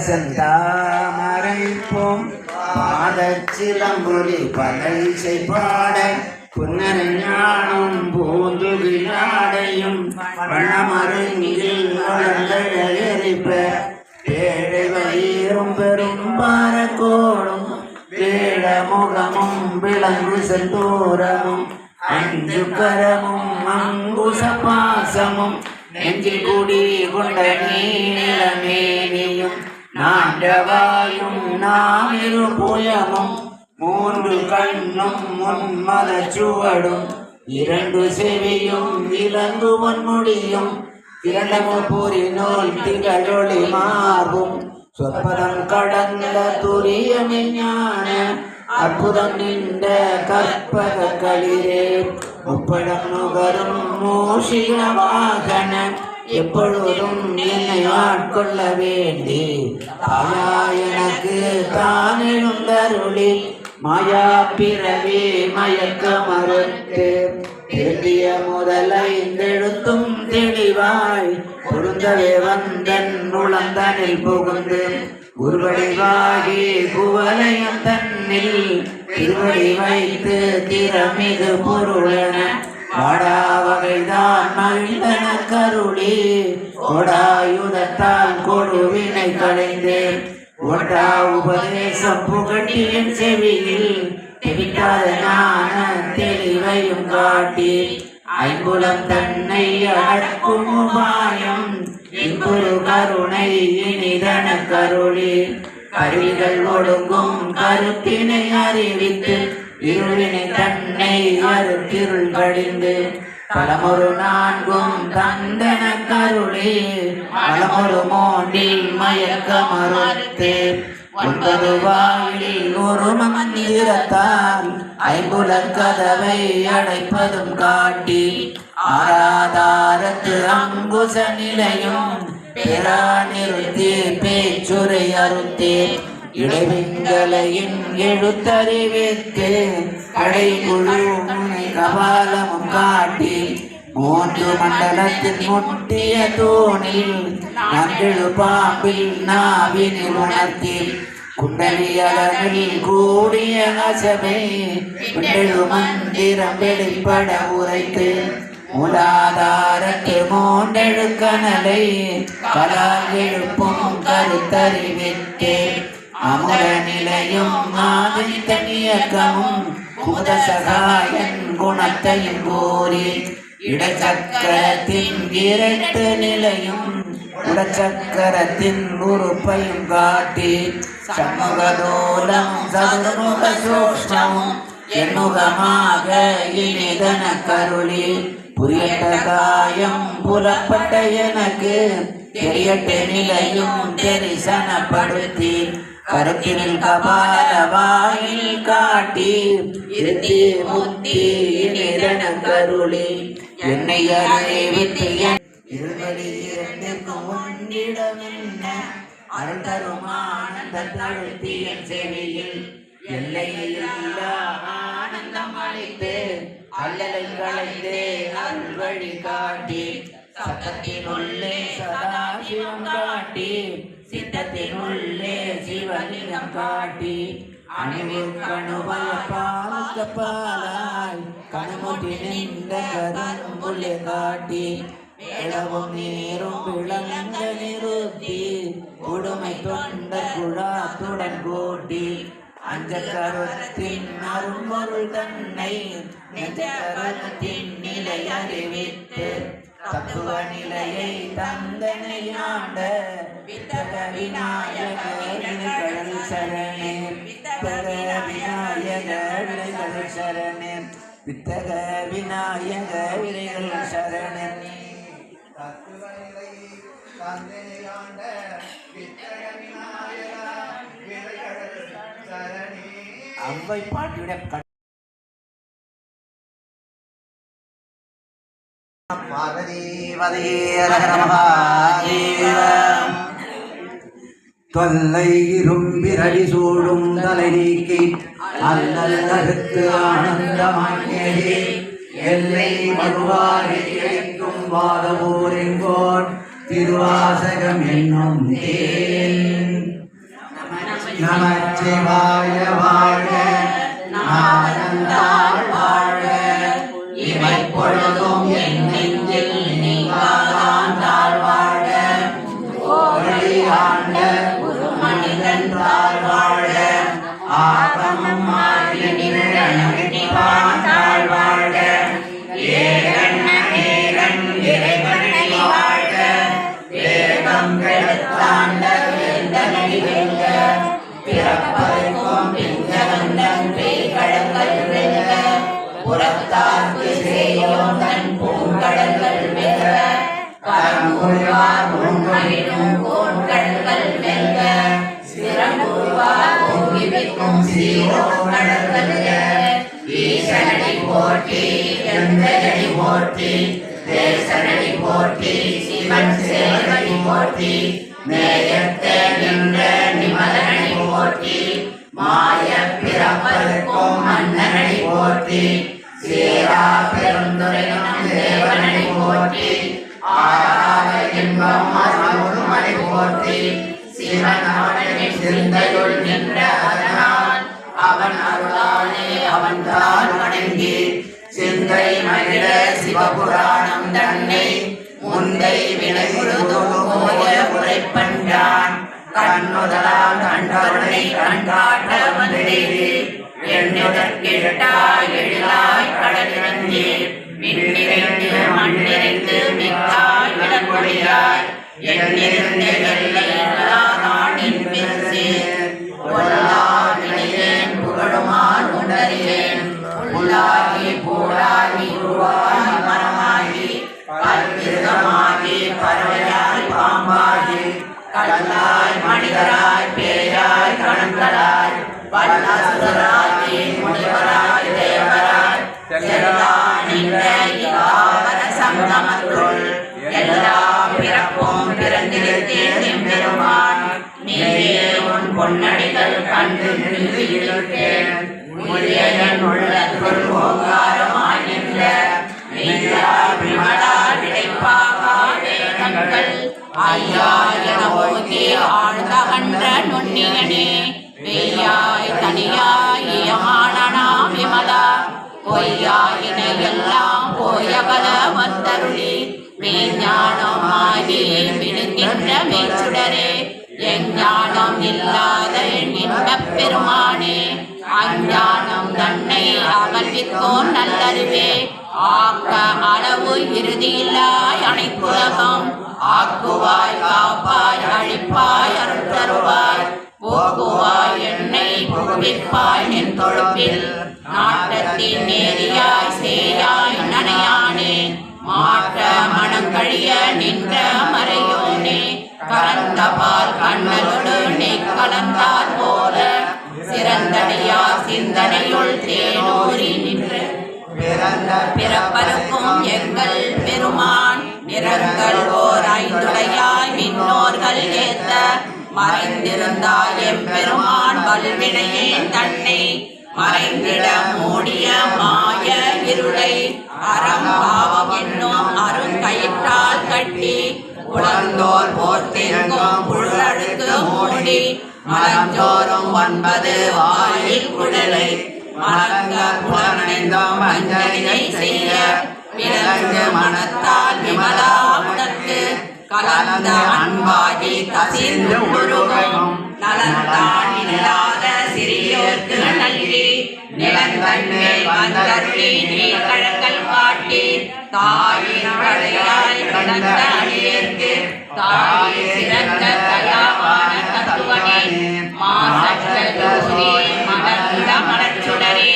செந்தாமரைப்போம் மாதச்சிலம்புலி பதைசை பாட புன்னரஞானும் பூந்துகிலாடையும் வண்ணமருங்கில் வளர்ந்தழகரிப்ப ஏழை வயிறும் பெரும் பாரக்கோடும் வேட முகமும் விளங்கு செந்தூரமும் அஞ்சு கரமும் அங்குச பாசமும் நெஞ்சில் கூடி கொண்ட நீலமேனியும் நாண்டவாயும் நாமிரு புயமும் மூன்று கண்ணும் முன்மத சுவடும் இரண்டு செவியும் இலங்கு பொன்முடியும் இரண்டமு பூரி நூல் திகழொளி மார்பும் சொற்பதம் கடந்த துரிய ஞான அற்புதம் நின்ற கற்பக களிரே முப்படம் நுகரும் மூஷிக வாகன எப்பொழுதும் என்னை ஆட்கொள்ள வேண்டி தாயா எனக்கு தானெழுந்தருளி மாயா பிறவி மயக்க மறுத்து திருத்திய முதலைந்தெழுத்தும் தெளிவாய் பொருந்தவே வந்தன் உளந்தனில் புகுந்து உருவடிவாகி குவலயம் தன்னில் திருவடி வைத்து திறமிகு பொருளென வாடாவகைதான் மகிழ்ந்தன கருளி கொடாயுதத்தால் கொடுவினை களைந்தேன் ஒன்றா உபதேசம் புகட்டியின் செவியில் தெவிக்காத ஞான தெளிவையும் காட்டி ஐம்புலம் தன்னை அடக்கும் உபாயம் இன்புரு கருணை இனிதன கருளி கருவிகள் ஒடுங்கும் கருத்தினை அறிவித்து இருளினை தன்னை அறுத்திருள் கடிந்து பலமொரு நான்கும் தந்தன கருளி பலமொரு மூன்றில் மயக்க மறுத்து ஒன்பது வாயிலில் ஒரு மந்திரத்தால் ஐம்புலன் கதவை அடைப்பதும் காட்டி ஆராதாரத்து அங்குச நிலையும் பெறா நிறுத்தி பேச்சுரை அறுத்தே இடைவிங்களையின் எழுத்தறிவித்து கடைகுழு முனை கபாலமும் காட்டி மூன்று மண்டலத்தின் முட்டிய தூணில் நன்றெழு பாம்பில் நாவினில் உணர்த்தி குண்டலியளவில் கூடிய அசபை குண்டெழு மந்திரம் வெளிப்பட உரைத்து மூலாதாரத்து மூண்டெழு கனலை கலால் எழுப்பும் கருத்தறிவித்து அமுத நிலையும் ஆதித்தனியக்கமும் குதசகாயன் குணத்தையும் கூறி இடச்சக்கரத்தின் இரட்டு நிலையும் உடச்சக்கரத்தின் உறுப்பையும் காட்டி சண்முகதோலம் சதுர்முக சூக்ஷ்மமும் எண்முகமாக இனிதன கருளி புரியட்ட காயம் புலப்பட்ட எனக்கு தெரியட்ட நிலையும் தெரிசனப்படுத்தி கருத்தினில் கபால வாயில் காட்டி இருத்தி முத்தி இனிதன கருளி என்னை அறிவித்து இருவடி இரண்டிற்கும் ஒன்றிடமென்ன அருள் தரும் ஆனந்த தழுத்தியன் செவியில் எல்லையில்லா ஆனந்தம் அளித்து அல்லலை களைந்து அருள் வழி காட்டி சத்தத்தினுள்ளே சதாசிவம் காட்டி சித்தத்தினுள்ளே சிவலிங்கம் காட்டி அணிவுக்கணுவய பாலுக்க பாலாய் கணுமுட்டி நின்ற கரும்புள்ளே காட்டி வேளவும் நீரும் விளங்க நிறுத்தி உடுமை தொண்ட குழாத்துடன் கூட்டி அஞ்ச கருத்தின் அரும்பொருள் தன்னை நெஞ்ச கருத்தின் நிலை அறிவித்து தத்துவ நிலையை தந்தனையாண்ட வித்தக விநாயக வினைகள் சரணே வித்தக விநாயக வினைகள் சரணே வித்தக விநாயக வினைகள் சரணே தத்துவ நிலையை தந்தனையாண்ட வித்தக விநாயக வினைகள் சரணே அவ்வை பாட்டிட தொல்லை இரும்பிரடி சூடும் தலை நீக்கி அல்லல் அறுத்து ஆனந்தமாக்கியதே எல்லை மறுவாரி கிடைக்கும் வாதபோரிங்கோன் திருவாசகம் என்னும் தேன் நமச்சிவாய வாழ்க நாதந்தாள் வாழ்க இமை பொழுதும் என் நெஞ்சில் நீங்காதாள் வாழ்க ஒளி ஆண்ட ஒரு மனிதன் தாழ் வாழ்க ஆகமம் ஆகிய நின்றாள் வாழ்க ஏகன் நேரன் இறைவனை வாழ்க வேதம் கெடுத்தாண்ட வேந்தனை வெல்க பிறப்பருக்கும் பிஞ்சகந்தன் பேய்கடங்கள் வெல்க புறத்தார்க்கு செய்யோம் தன் பூங்கடல்கள் வெல்க கரங்குருவார் உண்மையினும் கோண்கடல்கள் வெல்க சிறங்குருவார் ஓங்கி வைக்கும் சீரோ கடல்கள் ஈசனடி போற்றி எந்தையடி போற்றி தேசனடி போற்றி சிவன் சேவடி போற்றி நேயத்தே நின்ற நிமலனடி போற்றி மாய பிறப்பருக்கும் மன்னனடி போற்றி சேரா பெருந்துரையும் தேவனடி போற்றி ஆராத இன்பம் அருள்மலை போற்றி சிவன் அவனை சிந்தையுள் நின்ற அதனால் அவன் அருளானே அவன் தான் வணங்கி சிந்தை மகிழ சிவபுராணம் தன்னை முந்தை வினை முழுதும் போய உரைப்பன்றான் கண்ணுதலாம் கண்டவனை கண்காட்ட வந்தேறி என்னுடன் கேட்டாய் எழிலாய் கடலிறங்கி விண்ணிறைந்து மண்ணிறைந்து மிக்காய் விளங்கொழியாய் எண்ணிருந்த எல்லையின் பெருசே பொல்லாவினையேன் புகழுமான் உணரியேன் உள்ளாகி போடாகி உருவாகி மரமாகி பல்விதமாகி பறவையாய் பாம்பாகி கல்லாய் மனிதராய் பேயாய் கணங்களாய் வல்லாசுராகி முனிவராய் தேவராய் சங்கமத்துள் எல்லா பிறப்பும் பிறந்திருத்தேன் எம்பெருமான் நீயே உன் பொன்னடிகள் கண்டு நிறுத்தியிருக்கேன் முழியன் உள்ளத்துள் ஓங்காரமாய் நின்ற விமலா விடைப்பாகா வேதங்கள் ஐயா என ஓதி ஆழ்ந்த கன்ற நுண்ணியனே வெய்யாய் தனியாய் யமானனா விமலா பொய்யாயின எல்லாம் போயகல வந்தருளி மெய்ஞானமாகி விடுகின்ற மெய்ச்சுடரே எஞ்ஞானம் இல்லாத இன்பப் பெருமானே அஞ்ஞானம் தன்னை அகல்வித்தோன் நல்லறிவே ஆக்க அளவு இறுதியில்லாய் அனைத்துலகம் ஆக்குவாய் காப்பாய் அழிப்பாய் அருள் தருவாய் போக்குவாய் என்னை புகுவிப்பாய் என் தொழுப்பில் நாட்டத்தின் நேரியாய் சேயாய் நனையானே மாற்ற மனங்கழிய நின்ற மறையோனே கலந்த பால் கண்ணலோடு நெய் கலந்தால் போல சிறந்தடியா சிந்தனையுள் தேனூரி நின்று பிறப்பருக்கும் எங்கள் பெருமான் நிறங்கள் ஓர் ஐந்துடையாய் விண்ணோர்கள் ஏத்த மறைந்திருந்தாய் எம்பெருமான் வல்வினையே தன்னை மறைந்திட மூடிய மாய இருளை அறம் பாவம் என்னும் அருங்கயிற்றால் கட்டி புலந்தோர் போர்த்திருக்கும் புழடுக்கு மூடி மலஞ்சோறும் 9 வாயில் குடலை மலங்க புலனைந்தோம் வஞ்சனையை செய்ய விலங்கு மனத்தால் விமலா உனக்கு கலந்த அன்பாகி கசிந்து உருகும் நலந்தான் இல்லாத சிறியோர்க்கு நல்கி நிலந்தன்மை வந்தருளி நீ கழங்கள் காட்டி தாயின் கடையாய் கிடந்த அடியேற்கு தாயே சிறந்த தயாவான தத்துவனே மாசற்ற ஜோதி மலர்ந்த மலர்ச்சுடரே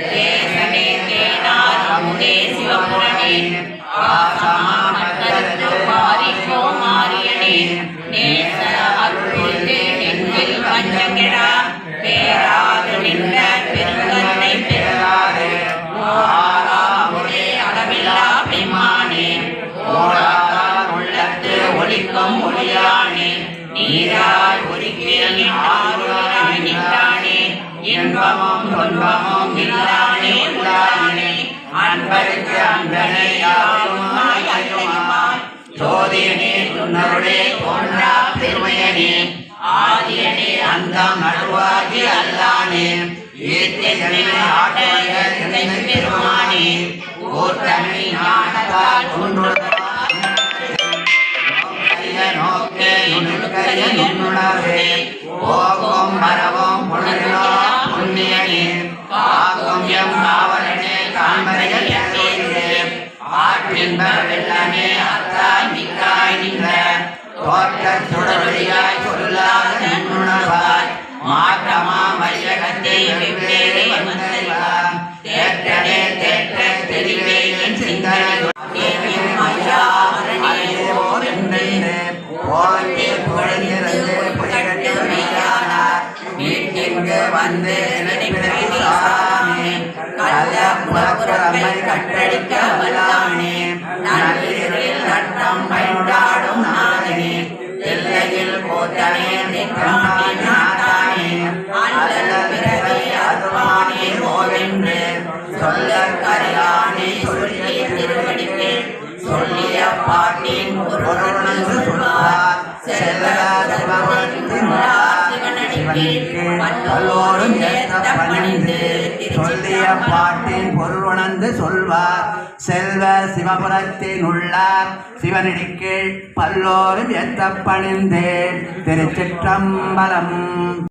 தேசனே தேனார் அமுதே சிவபுரனே ஆசமானத்து பாரிக்கோ மாரியனே நேச அருள்புரிந்து நெஞ்சில் வஞ்சங்கெடா பேராது நின்ற பெருங்கருணை பெறாது ஓராமுதே அளவில்லா பெம்மானே ஓராதார் உள்ளத்து ஒளிக்கும் ஒளியானே நீராய் ஒலிக்கேன் ஆறுவராய் நின்றானே இன்பமும் துன்பமும் இல்லானே உள்ளானே அன்பருக்கு அன்பனை யாருமாய் ஜோதியனே துன்னருளே தோன்றா பெருமையனே ஆதியனே அந்தம் நடுவாகி அல்லானே ஈர்த்தென்னை ஆட்டைய திணை பெருமானே கூர்த்தனை ஞானத்தால் நோக்கே நுணுக்கைய நுண்ணுணர்வே போகும் மரவும் புணர்வா புண்ணியனே காக்கும் எம் காவலனே காண்பரையில் ஆற்றின்ப வெள்ளமே அத்தாய் மிக்காய் நின்ற தோற்ற சுடரொழியாய் சொல்லாத நுண்ணுணர்வாய் மாற்றமா மையகத்தை வெவ்வேறு வந்தறிவார் தேற்றனே தேற்ற தெளிவே என் சிந்தனை வீட்டிற்கு வந்து கட்டடிக்க வல்லானே நல்லிரில் நட்டம் பயன்றாடும் நாதனே எல்லையில் போத்தனே நாட்டானே அல்லல் பிறவி அருவானே ஓவென்று சொல்ல கரையானே சொல்லி திருவடிக்கு சொல்லிய பாட்டின் பொருளுணர்ந்து சொல்வார் பல்லோரும் ஏத்த பணிந்து சொல்லிய பாட்டின் பொருளுணர்ந்து சொல்வார் செல்வ சிவபுரத்தின் உள்ளார் சிவனடிக்கு பல்லோரும் ஏத்த பணிந்து திருச்சிற்றம்பலம்.